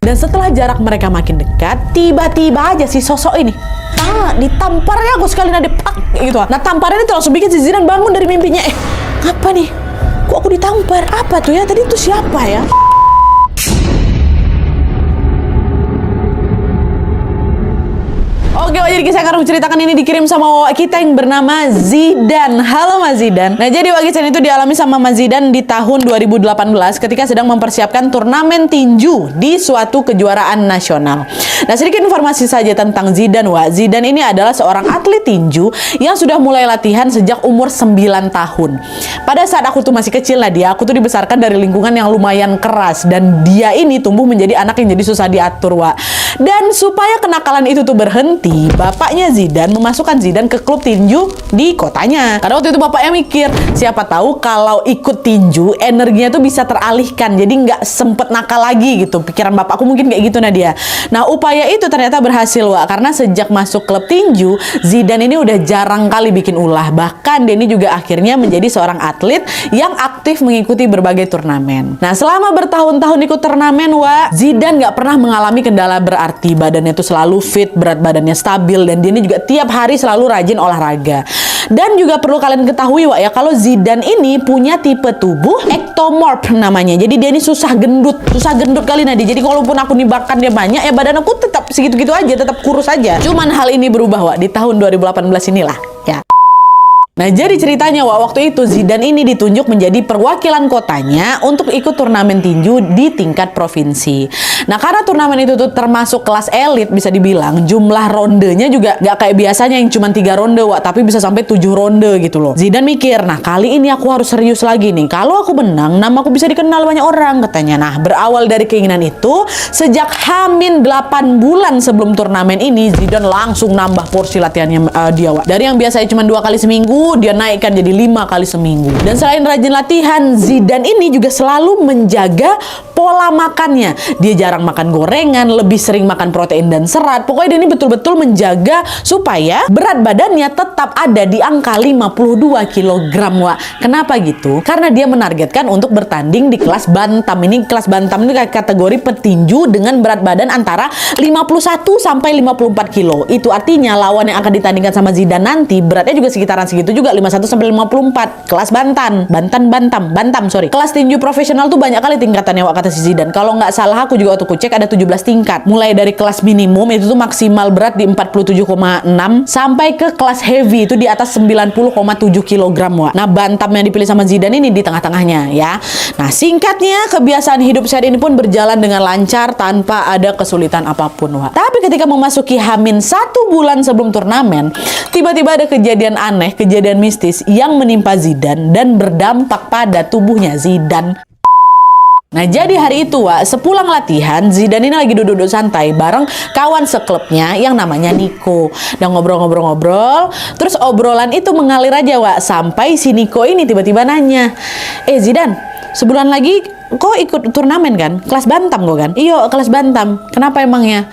Dan setelah jarak mereka makin dekat, tiba-tiba aja si sosok ini ditamparnya aku sekali pak gitu. Nah tamparnya itu langsung bikin si Zidane bangun dari mimpinya. Apa nih? Kok aku ditampar? Apa tuh ya? Tadi itu siapa ya? Oke, jadi kisah yang akan menceritakan ini dikirim sama Wak kita yang bernama Zidane. Halo Mas Zidane. Nah, jadi Wak kisah itu dialami sama Mas Zidane di tahun 2018 ketika sedang mempersiapkan turnamen tinju di suatu kejuaraan nasional. Nah, sedikit informasi saja tentang Zidane, Wak. Zidane ini adalah seorang atlet tinju yang sudah mulai latihan sejak umur 9 tahun. Pada saat aku tuh masih kecil lah aku tuh dibesarkan dari lingkungan yang lumayan keras dan dia ini tumbuh menjadi anak yang jadi susah diatur, Wak. Dan supaya kenakalan itu tuh berhenti, bapaknya Zidane memasukkan Zidane ke klub tinju di kotanya. Karena waktu itu bapaknya mikir, siapa tahu kalau ikut tinju energinya tuh bisa teralihkan, jadi nggak sempet nakal lagi gitu. Pikiran bapakku mungkin kayak gitu Nadia. Nah upaya itu ternyata berhasil, Wak, karena sejak masuk klub tinju, Zidane ini udah jarang kali bikin ulah. Bahkan dia ini juga akhirnya menjadi seorang atlet yang aktif mengikuti berbagai turnamen. Nah selama bertahun-tahun ikut turnamen, Wak, Zidane nggak pernah mengalami kendala berarti. Badannya tuh selalu fit, berat badannya stabil, dan dia ini juga tiap hari selalu rajin olahraga. Dan juga perlu kalian ketahui, Wak, ya, kalau Zidane ini punya tipe tubuh ectomorph namanya. Jadi dia ini susah gendut kali Nadia. Jadi kalaupun aku nimbangkan dia banyak, ya badan aku tetap segitu-gitu aja, tetap kurus aja. Cuman hal ini berubah, Wak, di tahun 2018 inilah, ya. Nah, jadi ceritanya, Wak, waktu itu Zidane ini ditunjuk menjadi perwakilan kotanya untuk ikut turnamen tinju di tingkat provinsi. Nah, karena turnamen itu tuh termasuk kelas elit, bisa dibilang jumlah rondenya juga gak kayak biasanya yang cuma 3 ronde, Wak, tapi bisa sampai 7 ronde gitu loh. Zidane mikir, nah kali ini aku harus serius lagi nih. Kalau aku menang, nama aku bisa dikenal banyak orang, katanya. Nah, berawal dari keinginan itu, sejak H-8 bulan sebelum turnamen ini, Zidane langsung nambah porsi latihannya dia, Wak. Dari yang biasanya cuma 2 kali seminggu, dia naikkan jadi 5 kali seminggu. Dan selain rajin latihan, Zidane ini juga selalu menjaga pola makannya. Dia jarang makan gorengan, lebih sering makan protein dan serat. Pokoknya dia ini betul-betul menjaga supaya berat badannya tetap ada di angka 52 kg, Wak. Kenapa gitu? Karena dia menargetkan untuk bertanding di kelas bantam. Ini kelas bantam ini kategori petinju dengan berat badan antara 51 sampai 54 kilo. Itu artinya lawan yang akan ditandingkan sama Zidane nanti beratnya juga sekitaran segitu juga, 51 sampai 54. Kelas bantam, sorry. Kelas tinju profesional tuh banyak kali tingkatannya, Wak, kata si Zidane. Kalau nggak salah aku juga waktu cek ada 17 tingkat. Mulai dari kelas minimum itu tuh maksimal berat di 47,6 sampai ke kelas heavy itu di atas 90,7 kg, Wak. Nah, bantam yang dipilih sama Zidane ini di tengah-tengahnya, ya. Nah, singkatnya kebiasaan hidup sehat ini pun berjalan dengan lancar tanpa ada kesulitan apapun, Wak. Tapi ketika memasuki H-1 bulan sebelum turnamen, tiba-tiba ada kejadian aneh, kejadian mistis yang menimpa Zidane dan berdampak pada tubuhnya Zidane. Nah, jadi hari itu, Wak, sepulang latihan, Zidane ini lagi duduk-duduk santai bareng kawan seklubnya yang namanya Nico. Dan ngobrol-ngobrol-ngobrol, terus obrolan itu mengalir aja, Wak, sampai si Nico ini tiba-tiba nanya, Zidane, sebulan lagi kok ikut turnamen kan? Kelas bantam kok kan? Iya, kelas bantam. Kenapa emangnya?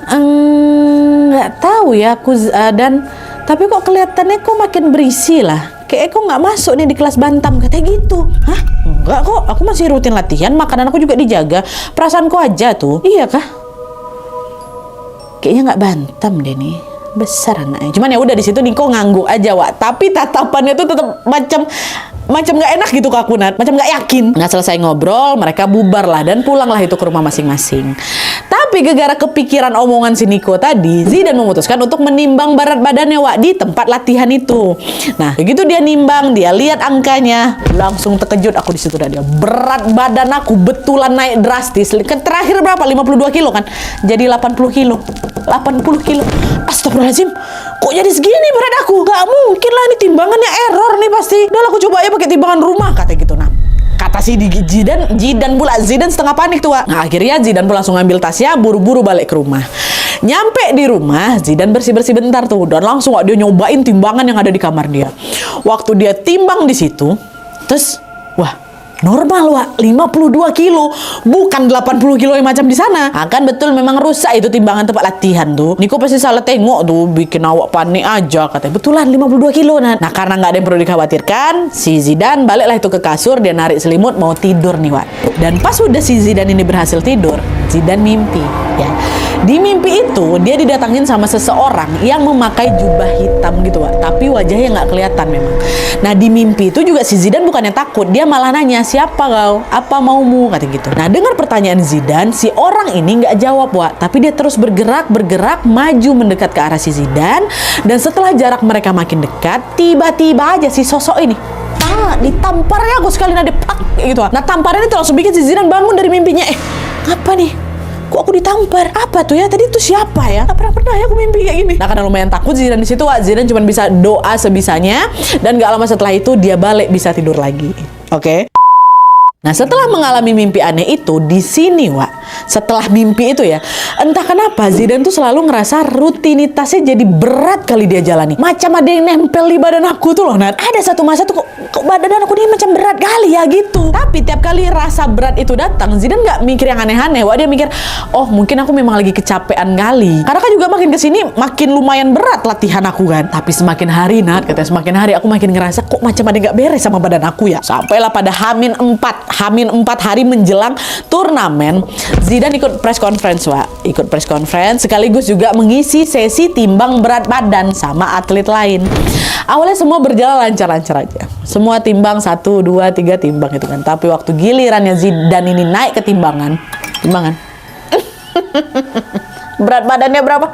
Nggak tahu ya aku, dan tapi kok kelihatannya kok makin berisi lah. Kayak kok nggak masuk nih di kelas bantam, katanya gitu. Hah? Enggak kok, aku masih rutin latihan, makanan aku juga dijaga. Perasaanku aja tuh. Iya kah? Kayaknya nggak bantam deh nih. Besar anaknya. Cuman ya udah di situ Niko ngangguk aja, Wak. Tapi tatapannya tuh tetap macam nggak enak gitu ke aku, Nat. Macam nggak yakin. Nah, selesai ngobrol, mereka bubar lah dan pulanglah itu ke rumah masing-masing. Tapi gara-gara kepikiran omongan si Nico tadi, Zidane memutuskan untuk menimbang berat badannya, Wak, di tempat latihan itu. Nah, begitu dia nimbang, dia lihat angkanya, langsung terkejut aku di situ dia. Berat badan aku betulan naik drastis. Terakhir berapa? 52 kilo kan? Jadi 80 kilo. 80 kilo. Astagfirullahaladzim, kok jadi segini berat aku? Gak mungkin lah, ini timbangannya error nih pasti. Udah aku coba ya pakai timbangan rumah, kata gitu. Nah, kata si Zidane pula. Zidane setengah panik tuh, Wak. Nah, akhirnya Zidane pun langsung ngambil tasnya, buru-buru balik ke rumah. Nyampe di rumah, Zidane bersih-bersih bentar tuh, dan langsung, Wak, dia nyobain timbangan yang ada di kamar dia. Waktu dia timbang di situ, terus, wah, normal Wak, 52 kilo, bukan 80 kilo yang macam di sana. Akan betul memang rusak itu timbangan tempat latihan tuh. Niko pasti salah tengok tuh, bikin awak panik aja katanya. Betulan 52 kilo Nah karena nggak ada yang perlu dikhawatirkan, si Zidane baliklah itu ke kasur, dia narik selimut mau tidur nih Wak. Dan pas udah si Zidane ini berhasil tidur, Zidane mimpi ya. Di mimpi itu dia didatangin sama seseorang yang memakai jubah hitam gitu Wak, tapi wajahnya nggak kelihatan memang. Nah di mimpi itu juga si Zidane bukannya takut, dia malah nanya, siapa kau? Apa maumu? Kata gitu. Nah dengar pertanyaan Zidane, si orang ini nggak jawab Wak, tapi dia terus bergerak maju mendekat ke arah si Zidane. Dan setelah jarak mereka makin dekat, tiba-tiba aja si sosok ini ditamparnya aku sekali pak gitu. Nah tamparan itu langsung bikin si Zidane bangun dari mimpinya. Apa nih? Kok aku ditampar? Apa tuh ya? Tadi itu siapa ya? Gak pernah ya aku mimpi kayak gini. Nah karena lumayan takut Zidane di situ, Zidane cuma bisa doa sebisanya. Dan gak lama setelah itu dia balik bisa tidur lagi. Oke. Nah setelah mengalami mimpi aneh itu, di sini Wak, setelah mimpi itu ya, entah kenapa Zidane tuh selalu ngerasa rutinitasnya jadi berat kali dia jalani. Macam ada yang nempel di badan aku tuh loh. Nah ada satu masa tuh kok badan aku ini macam berat kali ya gitu. Tapi tiap kali rasa berat itu datang, Zidane nggak mikir yang aneh-aneh Wak. Dia mikir, oh mungkin aku memang lagi kecapean kali. Karena kan juga makin kesini makin lumayan berat latihan aku kan. Tapi semakin hari katanya semakin hari aku makin ngerasa kok macam ada nggak beres sama badan aku ya. Sampailah pada Hamin 4 hari menjelang turnamen, Zidane ikut press conference Wak. Ikut press conference sekaligus juga mengisi sesi timbang berat badan sama atlet lain. Awalnya semua berjalan lancar-lancar aja. Semua timbang 1, 2, 3 timbang gitu kan. Tapi waktu gilirannya Zidane ini naik ke timbangan berat badannya berapa?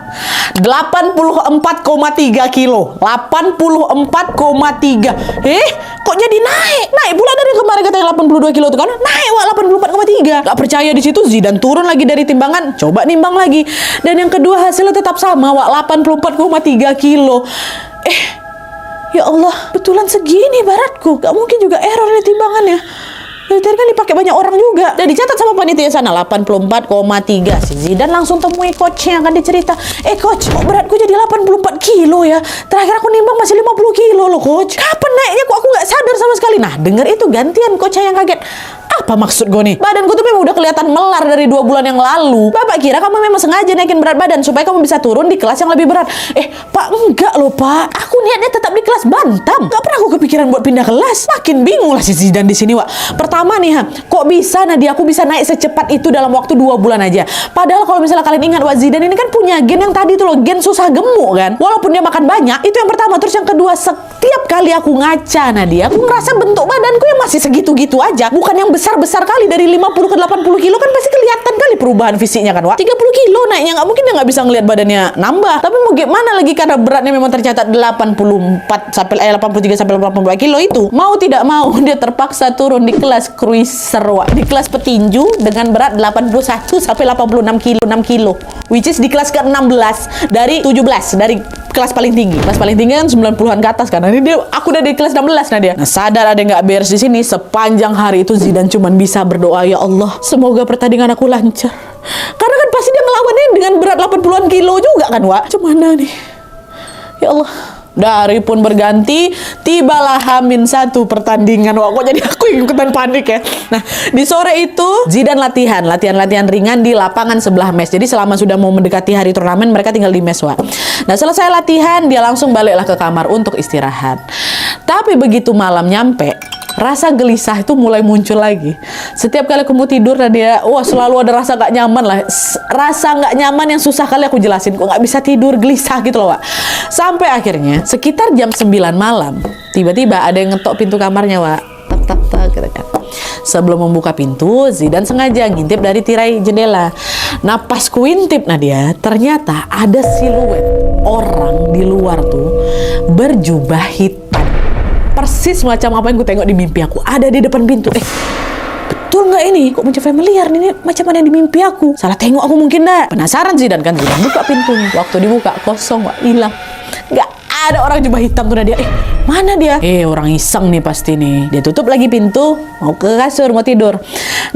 84,3 kilo. 84,3. Kok jadi naik? Naik pula dari kemarin katanya 82 kilo tuh kan. Naik Wak 84,3. Gak percaya di situ Zidane turun lagi dari timbangan, coba nimbang lagi. Dan yang kedua hasilnya tetap sama Wak, 84,3 kilo. Ya Allah, betulan segini beratku. Gak mungkin juga error di timbangannya. Tadi kan dipakai banyak orang juga. Dan dicatat sama panitia sana 84,3. Si Zidane langsung temui coachnya, akan dicerita, coach, kok beratku jadi 84 kilo ya? Terakhir aku nimbang masih 50 kilo loh coach. Kapan naiknya kok aku nggak sadar sama sekali? Nah denger itu gantian coachnya yang kaget. Apa maksud gue nih? Badanku tuh memang udah kelihatan melar dari 2 bulan yang lalu. Bapak kira kamu memang sengaja naikin berat badan supaya kamu bisa turun di kelas yang lebih berat. Pak, enggak loh Pak. Aku niatnya tetap di kelas bantam. Gak pernah aku kepikiran buat pindah kelas. Makin bingung lah si Zidane di sini Wak. Pertama nih kok bisa Nadia aku bisa naik secepat itu dalam waktu 2 bulan aja. Padahal kalau misalnya kalian ingat Wak, Zidane ini kan punya gen yang tadi tuh loh, gen susah gemuk kan. Walaupun dia makan banyak, itu yang pertama. Terus yang kedua, setiap kali aku ngaca Nadia, aku ngerasa bentuk badanku yang masih segitu-gitu aja. Bukan yang besar-besar kali, dari 50 ke 80 kilo kan pasti kelihatan kali perubahan fisiknya kan Wak. 30 kilo naiknya, nggak mungkin dia nggak bisa ngelihat badannya nambah. Tapi mau gimana lagi karena beratnya memang tercatat 83 sampai 84 kilo itu. Mau tidak mau dia terpaksa turun di kelas cruiser Wak. Di kelas petinju dengan berat 81 sampai 86 kilo. Which is di kelas ke-16 dari 17 dari kelas paling tinggi. Kelas paling tinggi kan 90-an ke atas kan. Nah, ini aku udah di kelas 16 Nadia. Nah, sadar ada yang nggak beres di sini. Sepanjang hari itu Zidane cuma bisa berdoa, ya Allah, semoga pertandingan aku lancar. Karena kan pasti dia ngelawannya dengan berat 80-an kilo juga kan, Wak. Gimana nih? Ya Allah. Dari pun berganti, tibalah Hamin 1 pertandingan. Wah, kok jadi aku ikutan panik ya. Nah, di sore itu Zidane latihan ringan di lapangan sebelah mes. Jadi selama sudah mau mendekati hari turnamen, mereka tinggal di mes, Wah. Nah, selesai latihan, dia langsung baliklah ke kamar untuk istirahat. Tapi begitu malam nyampe, rasa gelisah itu mulai muncul lagi. Setiap kali aku mau tidur, dia, selalu ada rasa gak nyaman lah. Rasa gak nyaman yang susah kali aku jelasin. Kok gak bisa tidur, gelisah gitu loh, Wak. Sampai akhirnya, sekitar jam 9 malam, tiba-tiba ada yang ngetok pintu kamarnya, Wak. Tak, gitu kan. Sebelum membuka pintu, Zidane sengaja ngintip dari tirai jendela. Nah, pas kuintip, Nadia, ternyata ada siluet orang di luar tuh berjubah hitam. Persis macam apa yang gue tengok di mimpi aku. Ada di depan pintu. Betul nggak ini? Kok macam familiar? Ini macam mana yang di mimpi aku? Salah tengok aku mungkin dah. Penasaran Zidane kan, Zidane buka pintunya. Waktu dibuka kosong, Wak, hilang. Nggak ada orang jubah hitam tuh Nadia. Mana dia? Orang iseng nih pasti nih. Dia tutup lagi pintu, mau ke kasur, mau tidur.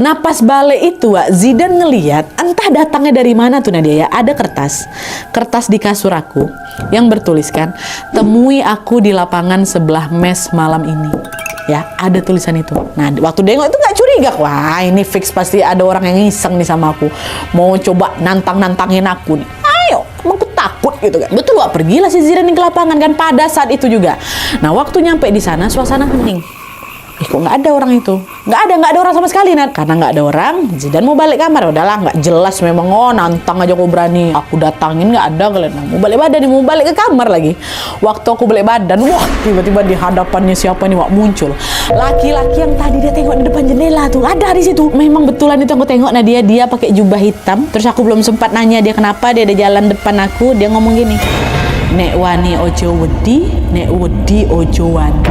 Nah, pas balik itu, Wak, Zidane ngelihat entah datangnya dari mana tuh Nadia ya. Ada kertas di kasur aku yang bertuliskan, temui aku di lapangan sebelah mes malam ini. ya ada tulisan itu. Nah waktu nengok itu nggak curiga, wah ini fix pasti ada orang yang iseng nih sama aku, mau coba nantangin aku nih. Ayo, aku takut gitu kan. Betul Wak, pergilah si Zidane ke lapangan kan pada saat itu juga. Nah waktu nyampe di sana suasana hening. Kok nggak ada orang itu? Nggak ada orang sama sekali, Nat. Karena nggak ada orang, Zidane mau balik kamar. Udahlah, nggak jelas memang. Oh, nantang aja kok berani. Aku datangin nggak ada kalian. Mau balik badan nih, mau balik ke kamar lagi. Waktu aku balik badan, wah tiba-tiba di hadapannya siapa nih Wak muncul. Laki-laki yang tadi dia tengok di depan jendela tuh, ada di situ. Memang betulan itu aku tengok. Nah dia pakai jubah hitam. Terus aku belum sempat nanya dia kenapa, dia ada jalan depan aku. Dia ngomong gini, "Nek wani ojo wedi, nek wedi ojo wani."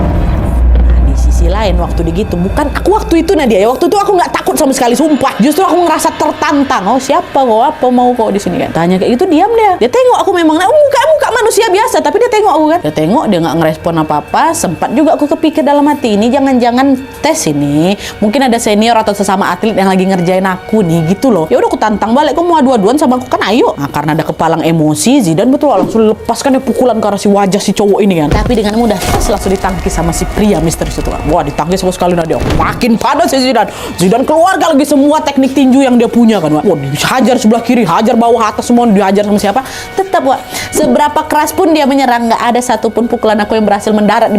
Sisi lain waktu digitu, bukan aku waktu itu Nadia ya, waktu itu aku nggak takut sama sekali, sumpah. Justru aku ngerasa tertantang. Oh siapa kok, apa mau kok di sini kan? Tanya kayak gitu, diam dia tengok aku memang, nah, muka manusia biasa, tapi dia tengok aku kan. Dia tengok, dia nggak ngerespon apa-apa. Sempat juga aku kepikir dalam hati, ini jangan-jangan tes ini, mungkin ada senior atau sesama atlet yang lagi ngerjain aku nih gitu loh. Ya udah aku tantang balik, kok mau adu-aduan sama aku kan, ayo. Nah karena ada kepalang emosi, Zidane betul langsung lepaskan pukulan ke arah si wajah si cowok ini kan. Tapi dengan mudah langsung ditangkis sama si pria misterius itu. Wah ditangkis sekali Nadia, makin panas si Zidane. Zidane keluarkan lagi semua teknik tinju yang dia punya kan. Wah dihajar sebelah kiri, hajar bawah atas, semua dihajar sama siapa. Tetap Wak, seberapa keras pun dia menyerang, nggak ada satupun pukulan aku yang berhasil mendarat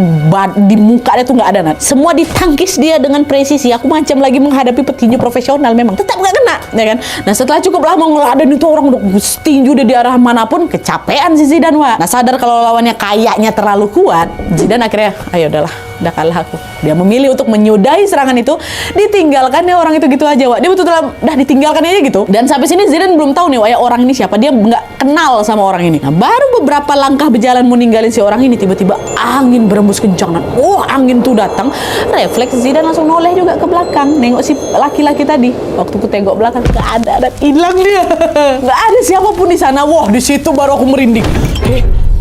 di muka dia tuh, nggak ada Nat. Semua ditangkis dia dengan presisi. Aku macam lagi menghadapi petinju profesional, memang tetap nggak kena ya kan. Nah setelah cukup lama ngeladen itu orang udah tinju dia di arah manapun, kecapean si Zidane Wak. Nah sadar kalau lawannya kayaknya terlalu kuat, Zidane akhirnya ayo udahlah, udah kalah aku. Dia memilih untuk menyudahi serangan itu, ditinggalkan ya orang itu gitu aja Wak. Dia betul-betul udah ditinggalkan aja gitu. Dan sampai sini Zidane belum tahu nih Wak ya orang ini siapa, dia nggak kenal sama orang ini. Nah baru beberapa langkah berjalan mau ninggalin si orang ini, tiba-tiba angin berembus kencang. Angin tuh datang, refleks Zidane langsung noleh juga ke belakang, nengok si laki-laki tadi. Waktu aku tengok belakang, nggak ada, dan hilang dia. Nggak ada siapapun di sana. Wah di situ baru aku merinding.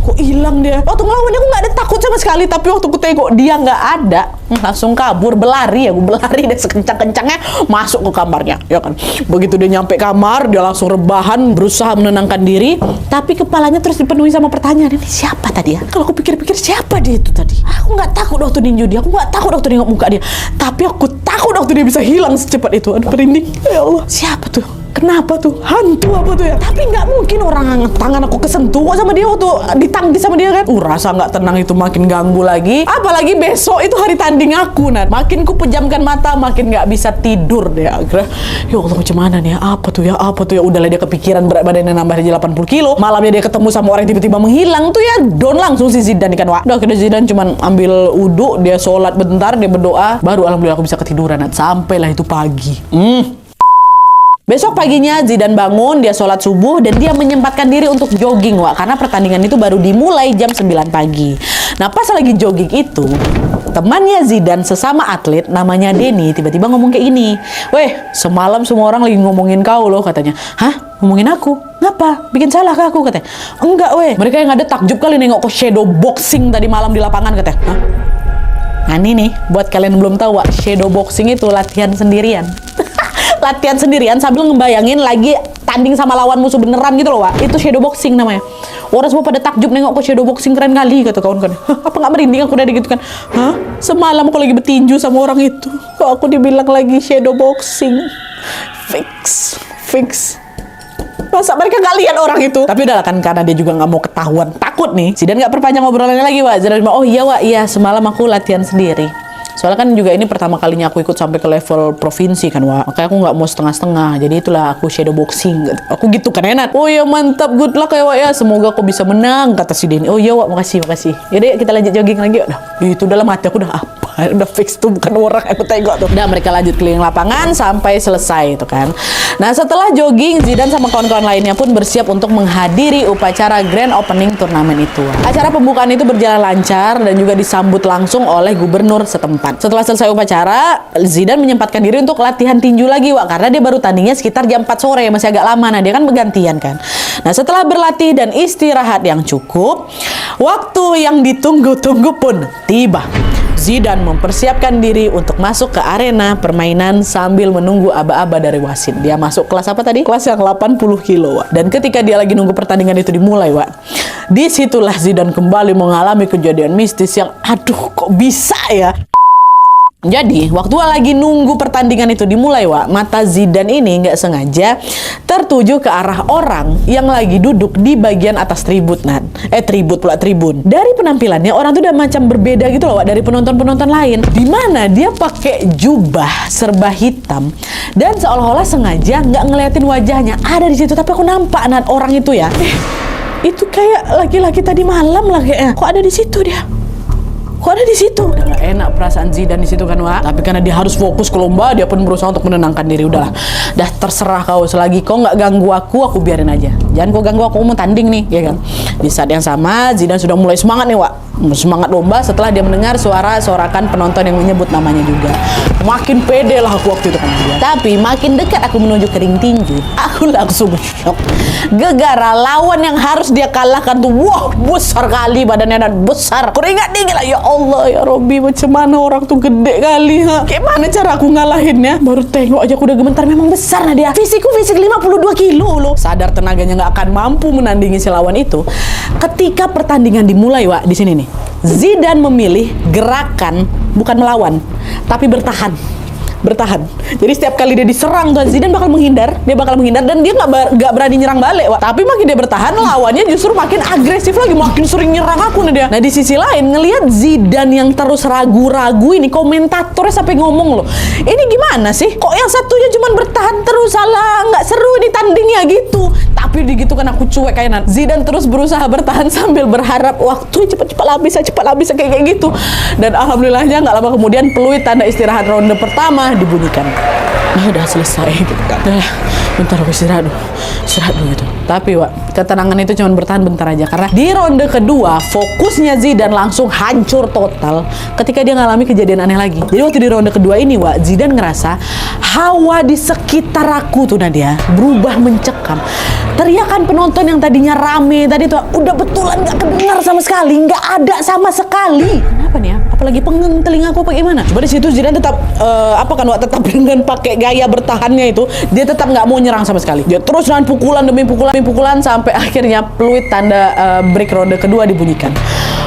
Kok hilang dia? Waktu ngelawan aku nggak ada takut sama sekali, tapi waktu aku tengok dia nggak ada, langsung kabur, berlari. Aku berlari deh sekencang-kencangnya masuk ke kamarnya, ya kan. Begitu dia nyampe kamar, dia langsung rebahan, berusaha menenangkan diri, tapi kepalanya terus dipenuhi sama pertanyaan, ini siapa tadi ya? Kalau aku pikir-pikir siapa dia itu tadi? Aku nggak takut waktu ninju dia, aku nggak takut waktu nengok muka dia, tapi aku takut waktu dia bisa hilang secepat itu. Aduh merinding, ya Allah, siapa tuh? Kenapa tuh? Hantu apa tuh ya? Tapi nggak mungkin orang tangan aku kesentuh kok sama dia waktu ditangkis sama dia kan. Rasa nggak tenang itu makin ganggu lagi. Apalagi besok itu hari tanding aku, Nat. Makin ku pejamkan mata, makin nggak bisa tidur deh. Akhirnya, ya Allah macam mana nih ya? Apa tuh ya? Apa tuh ya? Udahlah dia kepikiran berat badannya nambah jadi 80 kilo. Malamnya dia ketemu sama orang yang tiba-tiba menghilang tuh ya. Down langsung si Zidane kan, Wak. Udah akhirnya Zidane cuman ambil wudhu, dia sholat bentar, dia berdoa. Baru alhamdulillah aku bisa ketiduran, Nat. Sampailah itu pagi. Besok paginya Zidane bangun, dia sholat subuh, dan dia menyempatkan diri untuk jogging, Wak. Karena pertandingan itu baru dimulai jam 9 pagi. Nah, pas lagi jogging itu, temannya Zidane sesama atlet, namanya Denny, tiba-tiba ngomong kayak gini. "Weh, semalam semua orang lagi ngomongin kau loh," katanya. "Hah? Ngomongin aku? Ngapa? Bikin salah ke aku?" katanya. "Enggak, weh. Mereka yang ada takjub kali nengok kok shadow boxing tadi malam di lapangan," katanya. "Hah?" Nah, ini nih, buat kalian yang belum tahu, Wak, shadow boxing itu latihan sendirian. Latihan sendirian sambil ngebayangin lagi tanding sama lawan musuh beneran gitu loh, Wak. Itu shadow boxing namanya. Orang semua pada takjub nengok kok shadow boxing keren kali, kata kawan-kawan. Apa nggak merinding aku udah gitu kan? Hah? Semalam aku lagi bertinju sama orang itu, kok aku dibilang lagi shadow boxing? Fix. Masa mereka nggak lihat orang itu? Tapi udah kan, karena dia juga nggak mau ketahuan, takut nih. Zidane nggak perpanjang obrolannya lagi, Wak. Zidane bilang, "Oh iya, Wak, iya semalam aku latihan sendiri. Soalnya kan juga ini pertama kalinya aku ikut sampai ke level provinsi kan, Wak. Makanya aku nggak mau setengah-setengah. Jadi itulah aku shadow boxing." Aku gitu kan, enak. "Oh ya mantap, good luck ya, Wak ya. Semoga aku bisa menang," kata si Denny. "Oh iya, Wak, makasih. Yaudah kita lanjut jogging lagi." Itu dalam hati aku udah udah fix tuh bukan orang aku tengok tuh. Udah mereka lanjut keliling lapangan sampai selesai itu kan. Nah setelah jogging, Zidane sama kawan-kawan lainnya pun bersiap untuk menghadiri upacara grand opening turnamen itu. Acara pembukaan itu berjalan lancar dan juga disambut langsung oleh gubernur setempat. Setelah selesai upacara, Zidane menyempatkan diri untuk latihan tinju lagi, Wak, karena dia baru tandingnya sekitar jam 4 sore, masih agak lama. Nah dia kan bergantian kan. Nah setelah berlatih dan istirahat yang cukup, waktu yang ditunggu-tunggu pun tiba. Zidane mempersiapkan diri untuk masuk ke arena permainan sambil menunggu aba-aba dari wasit. Dia masuk kelas apa tadi? Kelas yang 80 kilo, Wak. Dan ketika dia lagi nunggu pertandingan itu dimulai, Wak, disitulah Zidane kembali mengalami kejadian mistis yang aduh kok bisa ya. Jadi, waktu lagi nunggu pertandingan itu dimulai, Wak, mata Zidane ini nggak sengaja tertuju ke arah orang yang lagi duduk di bagian atas tribun. Tribun. Dari penampilannya, orang tuh udah macam berbeda gitu loh, Wak, dari penonton-penonton lain. Dimana dia pakai jubah serba hitam dan seolah-olah sengaja nggak ngeliatin wajahnya. Ada di situ, tapi aku nampak orang itu ya. Itu kayak laki-laki tadi malam lah kayaknya. Kok ada di situ dia? Kok ada di situ? Udah gak enak perasaan Zidane di situ kan, Wak. Tapi karena dia harus fokus ke lomba, dia pun berusaha untuk menenangkan diri. Udahlah, dah terserah kau. Selagi kau nggak ganggu aku biarin aja. Jangan kau ganggu aku mau tanding nih, ya kan? Di saat yang sama, Zidane sudah mulai semangat nih, Wak. Semangat lomba setelah dia mendengar suara-sorakan penonton yang menyebut namanya juga. Makin pede lah aku waktu itu kan dia. Tapi makin dekat aku menuju ke ring tinju, aku langsung shock. Gegara lawan yang harus dia kalahkan tuh, wah, besar kali badannya dan besar. Keringat dingin lah, ya Allah ya Robby, macam mana orang tuh gede kali, ha? Kayak mana cara aku ngalahinnya? Baru tengok aja aku udah gemetar, memang besar nah dia. Fisikku fisik 52 kilo loh. Sadar tenaganya nggak akan mampu menandingi si lawan itu. Ketika pertandingan dimulai, Wak, di sini nih, Zidane memilih gerakan bukan melawan, tapi bertahan. Jadi setiap kali dia diserang tuh, Zidane bakal menghindar, dan dia nggak berani nyerang balik, Wak. Tapi makin dia bertahan, lawannya justru makin agresif lagi, makin sering nyerang aku nih dia. Nah di sisi lain, ngelihat Zidane yang terus ragu-ragu ini, komentatornya sampai ngomong loh, ini gimana sih? Kok yang satunya cuma bertahan terus, salah, nggak seru ini tandingnya gitu. Tapi gitu kan aku cuek kayaknya. Zidane terus berusaha bertahan sambil berharap waktu cepat habis kayak gitu. Dan alhamdulillahnya nggak lama kemudian peluit tanda istirahat ronde pertama dibunyikan. Nah udah selesai gitu kan. Bentar aku istirahat dulu gitu. Tapi, Wak, ketenangan itu cuma bertahan bentar aja, karena di ronde kedua fokusnya Zidane langsung hancur total ketika dia ngalami kejadian aneh lagi. Jadi waktu di ronde kedua ini, Wak, Zidane ngerasa hawa di sekitar aku tuh Nadia berubah mencekam. Teriakan penonton yang tadinya rame tadi tuh udah betulan nggak kedengar sama sekali, nggak ada sama sekali. Kenapa nih ya? Apalagi pengeng telingaku bagaimana? Coba di situ Zidane tetap tetap dengan pakai gaya bertahannya itu, dia tetap nggak mau nyerang sama sekali. Dia terus dengan pukulan demi pukulan sampai akhirnya peluit tanda break ronde kedua dibunyikan.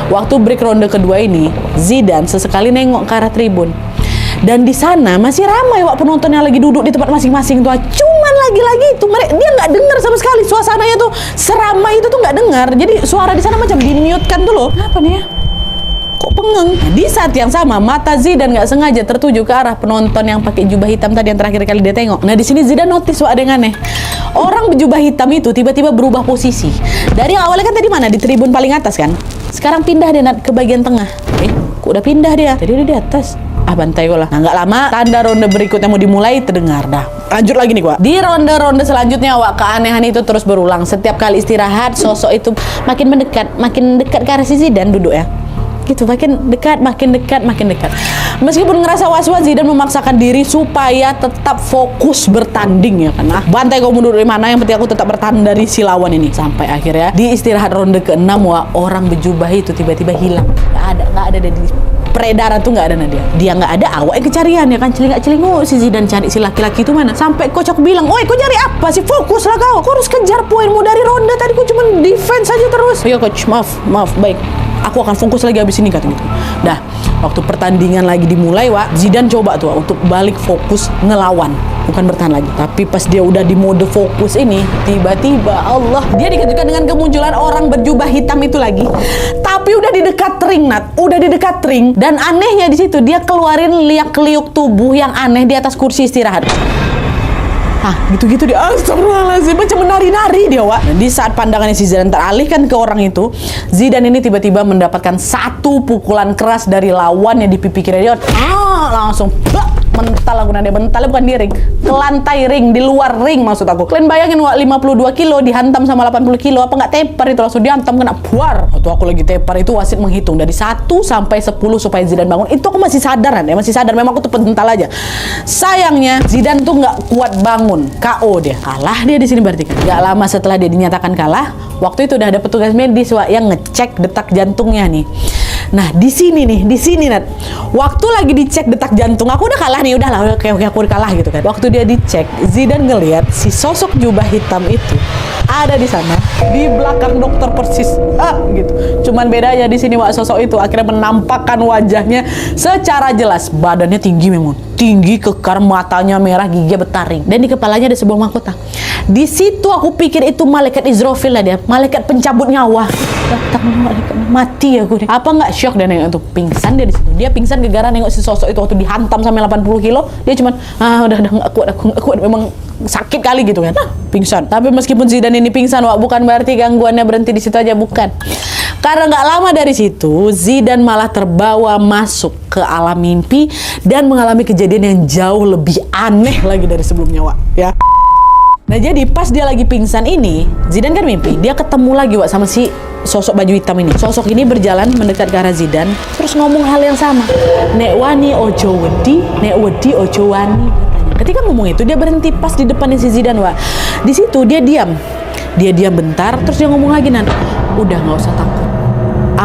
Waktu break ronde kedua ini, Zidane sesekali nengok ke arah tribun. Dan di sana masih ramai, Wak, penonton yang lagi duduk di tempat masing-masing tuh. Cuman lagi-lagi itu dia nggak dengar sama sekali, suasananya tuh seramai itu tuh nggak dengar. Jadi suara di sana macam di-mute-kan tuh loh. Apa nih ya? Kok pengeng? Nah, di saat yang sama mata Zidane nggak sengaja tertuju ke arah penonton yang pakai jubah hitam tadi yang terakhir kali dia tengok. Nah di sini Zidane notice, Wak, ada yang aneh. Orang berjubah hitam itu tiba-tiba berubah posisi. Dari yang awalnya kan tadi mana di tribun paling atas kan? Sekarang pindah dia ke bagian tengah. Kok udah pindah dia? Tadi udah di atas. Bantai gue lah. Nah, nggak lama tanda ronde berikutnya mau dimulai terdengar. Dah lanjut lagi nih, Wak. Di ronde-ronde selanjutnya, Wak, keanehan itu terus berulang. Setiap kali istirahat, sosok itu makin dekat ke arah si Zidane duduk ya. Gitu, makin dekat. Meskipun ngerasa was-was, Zidane memaksakan diri supaya tetap fokus bertanding ya kan. Nah, bantai kamu duduk di mana, yang penting aku tetap bertahan dari si lawan ini. Sampai akhirnya di istirahat ronde ke-6, Wak, orang berjubah itu tiba-tiba hilang. Nggak ada di peredaran tuh, nggak ada Nadia. Dia nggak ada, awak yang kecarian ya kan, celingak-celinguk si Zidane cari si laki-laki itu mana. Sampai coach aku bilang, "Oi, kau cari apa sih? Fokus lah kau. Kau harus kejar poinmu dari ronde tadi. Kau cuma defense aja terus." "Iya coach, maaf, baik. Aku akan fokus lagi habis ini," kata gitu. Dah, waktu pertandingan lagi dimulai, Wak, Zidane coba tuh untuk balik fokus ngelawan, bukan bertahan lagi. Tapi pas dia udah di mode fokus ini, tiba-tiba Allah, dia dikejutkan dengan kemunculan orang berjubah hitam itu lagi. Tapi udah di dekat ring, dan anehnya di situ dia keluarin liak-liuk tubuh yang aneh di atas kursi istirahat. Gitu-gitu dia, astagfirullahaladzim, macam menari-nari dia, Wak. Dan di saat pandangannya si Zidane teralihkan ke orang itu, Zidane ini tiba-tiba mendapatkan satu pukulan keras dari lawannya di pipi kiri dia. Langsung mental aku, Nadia. Mentalnya bukan di ring, ke lantai ring, di luar ring maksud aku. Kalian bayangin, Wak, 52 kilo dihantam sama 80 kilo, apa nggak tepar itu, langsung dihantam kena buar. Waktu aku lagi tepar itu wasit menghitung dari 1 sampai 10 supaya Zidane bangun. Itu aku masih sadar, memang aku tuh pental aja. Sayangnya Zidane tuh nggak kuat bangun, KO dia. Kalah dia di sini berarti kan. Nggak lama setelah dia dinyatakan kalah, waktu itu udah ada petugas medis, Wak, yang ngecek detak jantungnya nih. Nah, di sini Nat. Waktu lagi dicek detak jantung, aku udah kalah nih, oke, aku udah kalah gitu kan. Waktu dia dicek, Zidane ngelihat si sosok jubah hitam itu ada di sana, di belakang dokter persis, gitu. Cuman bedanya di sini Wak, sosok itu akhirnya menampakkan wajahnya secara jelas. Badannya tinggi memang, tinggi kekar, matanya merah, giginya bertaring, dan di kepalanya ada sebuah mahkota. Di situ aku pikir itu malaikat Israfil lah, dia malaikat pencabut nyawa. Datang malaikat, mati aku nih. Apa nggak shock dan nengok tuh, pingsan dia di situ. Dia pingsan gara-gara nengok si sosok itu waktu dihantam sampai 80 kilo. Dia cuman udah nggak kuat, memang sakit kali gitu kan. Pingsan. Tapi meskipun Zidane ini pingsan, Wak, bukan berarti gangguannya berhenti di situ aja, bukan. Karena nggak lama dari situ, Zidane malah terbawa masuk ke alam mimpi dan mengalami kejadian yang jauh lebih aneh lagi dari sebelumnya, Wak, ya. Nah, jadi pas dia lagi pingsan ini, Zidane kan mimpi, dia ketemu lagi, Wak, sama si sosok baju hitam ini. Sosok ini berjalan mendekat ke arah Zidane, terus ngomong hal yang sama. Nek wani ojo wedi, nek wedi ojo wani, katanya. Ketika ngomong itu, dia berhenti pas di depannya si Zidane, Wak. Di situ dia diam. Dia diam bentar, terus dia ngomong lagi, udah nggak usah takut.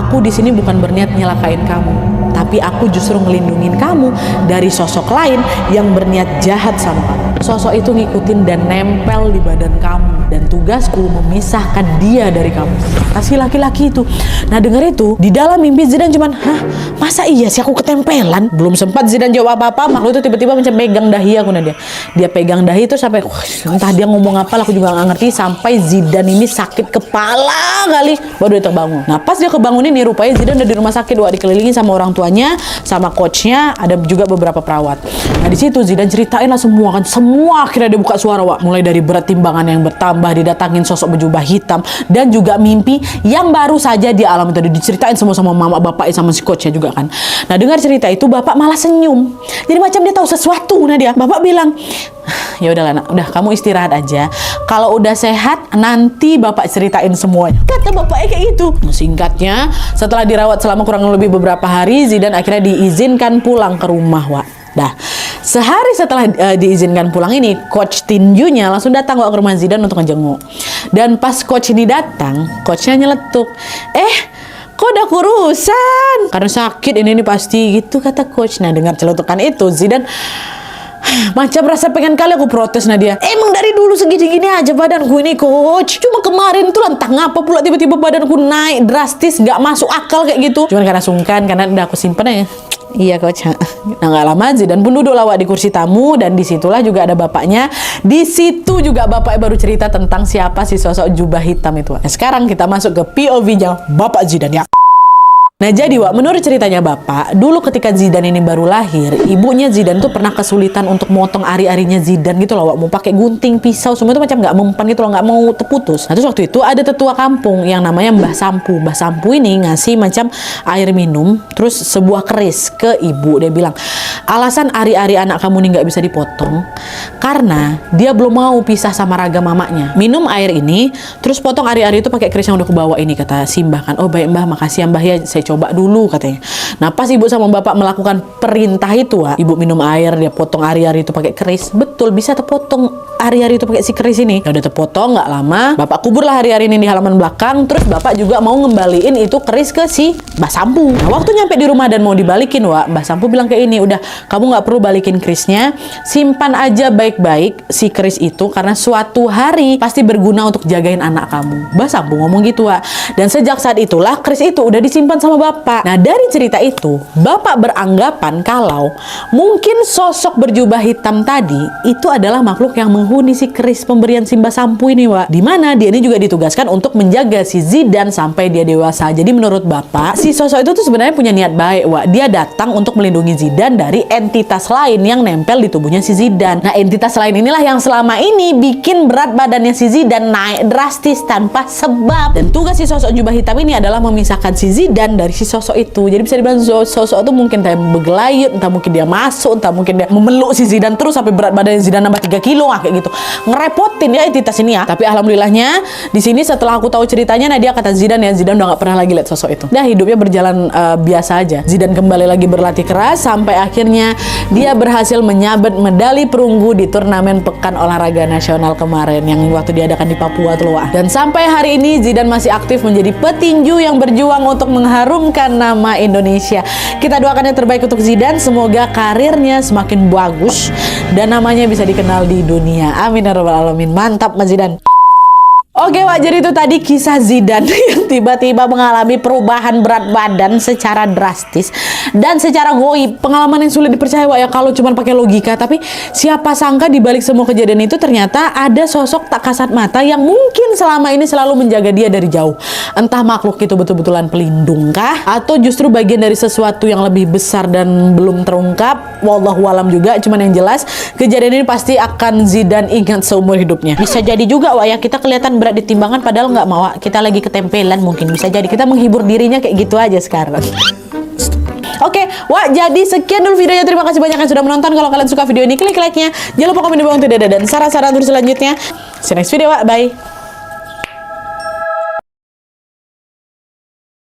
Aku di sini bukan berniat nyelakain kamu, tapi aku justru ngelindungin kamu dari sosok lain yang berniat jahat sama kamu. Sosok itu ngikutin dan nempel di badan kamu, dan tugasku memisahkan dia dari kamu. Kasih laki-laki itu. Nah, denger itu, di dalam mimpi Zidane cuman, masa iya sih aku ketempelan? Belum sempat Zidane jawab apa-apa, makhluk itu tiba-tiba macam pegang dahi aku. Nah, dia pegang dahi itu sampai entah dia ngomong apa, aku juga nggak ngerti, sampai Zidane ini sakit kepala kali, baru dia terbangun. Nah, pas dia kebangun ini, rupanya Zidane udah di rumah sakit, Wak, dikelilingi sama orang tuanya, sama coachnya, ada juga beberapa perawat. Nah, di situ Zidane ceritain lah semua kan, semua akhirnya dia buka suara, Wak. Mulai dari berat timbangan yang bertambah, didatangin sosok berjubah hitam, dan juga mimpi yang baru saja dia alami tadi, diceritain semua sama mama, bapak, sama si coachnya juga kan. Nah, dengar cerita itu, bapak malah senyum. Jadi macam dia tahu sesuatu. Nah, bapak bilang, ya udahlah nak, udah kamu istirahat aja. Kalau udah sehat, nanti bapak ceritain semuanya. Kata bapaknya kayak gitu. Singkatnya, setelah dirawat selama kurang lebih beberapa hari, Zidane akhirnya diizinkan pulang ke rumah, Wak. Dah, sehari setelah diizinkan pulang ini, coach tinjunya langsung datang, Wak, ke rumah Zidane untuk ngejenguk. Dan pas coach ini datang, coachnya nyeletuk, kok udah kurusan? Karena sakit ini pasti, gitu kata coach. Nah, dengar celetukan itu, Zidane macam rasa pengen kali aku protes. Nadia, emang dari dulu segini-gini aja badanku ini, coach. Cuma kemarin tuh entah ngapa pula tiba-tiba badanku naik drastis, gak masuk akal kayak gitu. Cuman karena sungkan, karena udah aku simpen aja. Iya, coach. Nah, gak lama Zidane pun duduk lawak di kursi tamu, dan disitulah juga ada bapaknya. Di situ juga bapaknya baru cerita tentang siapa si sosok jubah hitam itu. Nah, sekarang kita masuk ke POV-nya Bapak Zidane, ya. Nah, jadi, Wak, menurut ceritanya bapak, dulu ketika Zidane ini baru lahir, ibunya Zidane tuh pernah kesulitan untuk motong ari-arinya Zidane gitu loh, Wak. Mau pakai gunting, pisau, semua itu macam nggak mempan gitu loh, nggak mau terputus. Nah, terus waktu itu ada tetua kampung yang namanya Mbah Sampu. Mbah Sampu ini ngasih macam air minum, terus sebuah keris ke ibu. Dia bilang, alasan ari-ari anak kamu ini nggak bisa dipotong karena dia belum mau pisah sama raga mamanya. Minum air ini, terus potong ari-ari itu pakai keris yang udah kubawa ini, kata si Mbah kan. Oh, baik Mbah, makasih ya Mbah ya, saya coba dulu, katanya. Nah, pas ibu sama bapak melakukan perintah itu, Wak, ibu minum air, dia potong ari-ari itu pakai keris. Betul, bisa terpotong ari-ari itu pakai si keris ini. Ya udah terpotong, nggak lama bapak kuburlah ari-ari ini di halaman belakang. Terus bapak juga mau ngembaliin itu keris ke si Mbah Sampu. Nah, waktu nyampe di rumah dan mau dibalikin, Wak, Mbah Sampu bilang kayak ini, udah kamu nggak perlu balikin kerisnya, simpan aja baik-baik si keris itu, karena suatu hari pasti berguna untuk jagain anak kamu. Mbah Sampu ngomong gitu, Wak. Dan sejak saat itulah keris itu udah disimpan sama bapak. Nah, dari cerita itu, bapak beranggapan kalau mungkin sosok berjubah hitam tadi itu adalah makhluk yang menghuni si keris pemberian si Mbah Sampu ini, Wak. Dimana dia ini juga ditugaskan untuk menjaga si Zidane sampai dia dewasa. Jadi menurut bapak, si sosok itu tuh sebenarnya punya niat baik, Wak. Dia datang untuk melindungi Zidane dari entitas lain yang nempel di tubuhnya si Zidane. Nah, entitas lain inilah yang selama ini bikin berat badannya si Zidane naik drastis tanpa sebab. Dan tugas si sosok jubah hitam ini adalah memisahkan si Zidane dari si sosok itu. Jadi bisa dibilang sosok itu mungkin entah bergelayut, entah mungkin dia masuk, entah mungkin dia memeluk si Zidane terus sampai berat badan Zidane nambah 3 kilo kayak gitu. Ngerepotin ya entitas ini, ya. Tapi alhamdulillahnya di sini setelah aku tahu ceritanya, nah dia kata Zidane udah gak pernah lagi lihat sosok itu. Dah, hidupnya berjalan biasa aja. Zidane kembali lagi berlatih keras sampai akhirnya dia berhasil menyabet medali perunggu di turnamen Pekan Olahraga Nasional kemarin yang waktu diadakan di Papua tuh, Wak. Dan sampai hari ini Zidane masih aktif menjadi petinju yang berjuang untuk mengharumkan nama Indonesia. Kita doakan yang terbaik untuk Zidane, semoga karirnya semakin bagus dan namanya bisa dikenal di dunia. Amin ya rabbal alamin. Mantap Mas Zidane. Oke Wak, jadi itu tadi kisah Zidane yang tiba-tiba mengalami perubahan berat badan secara drastis dan secara goib. Pengalaman yang sulit dipercaya Wak ya kalau cuma pakai logika. Tapi siapa sangka di balik semua kejadian itu ternyata ada sosok tak kasat mata yang mungkin selama ini selalu menjaga dia dari jauh. Entah makhluk itu betul-betulan pelindung kah? Atau justru bagian dari sesuatu yang lebih besar dan belum terungkap? Wallahualam juga, cuman yang jelas kejadian ini pasti akan Zidane ingat seumur hidupnya. Bisa jadi juga Wak ya, kita kelihatan berat di timbangan padahal nggak mau, kita lagi ketempelan, mungkin bisa jadi kita menghibur dirinya kayak gitu aja sekarang. Oke, Wak, jadi sekian dulu videonya. Terima kasih banyak yang sudah menonton. Kalau kalian suka video ini, klik like-nya. Jangan lupa komen di bawah untuk dada dan saran-saran terus selanjutnya. See you next video, Wak. Bye.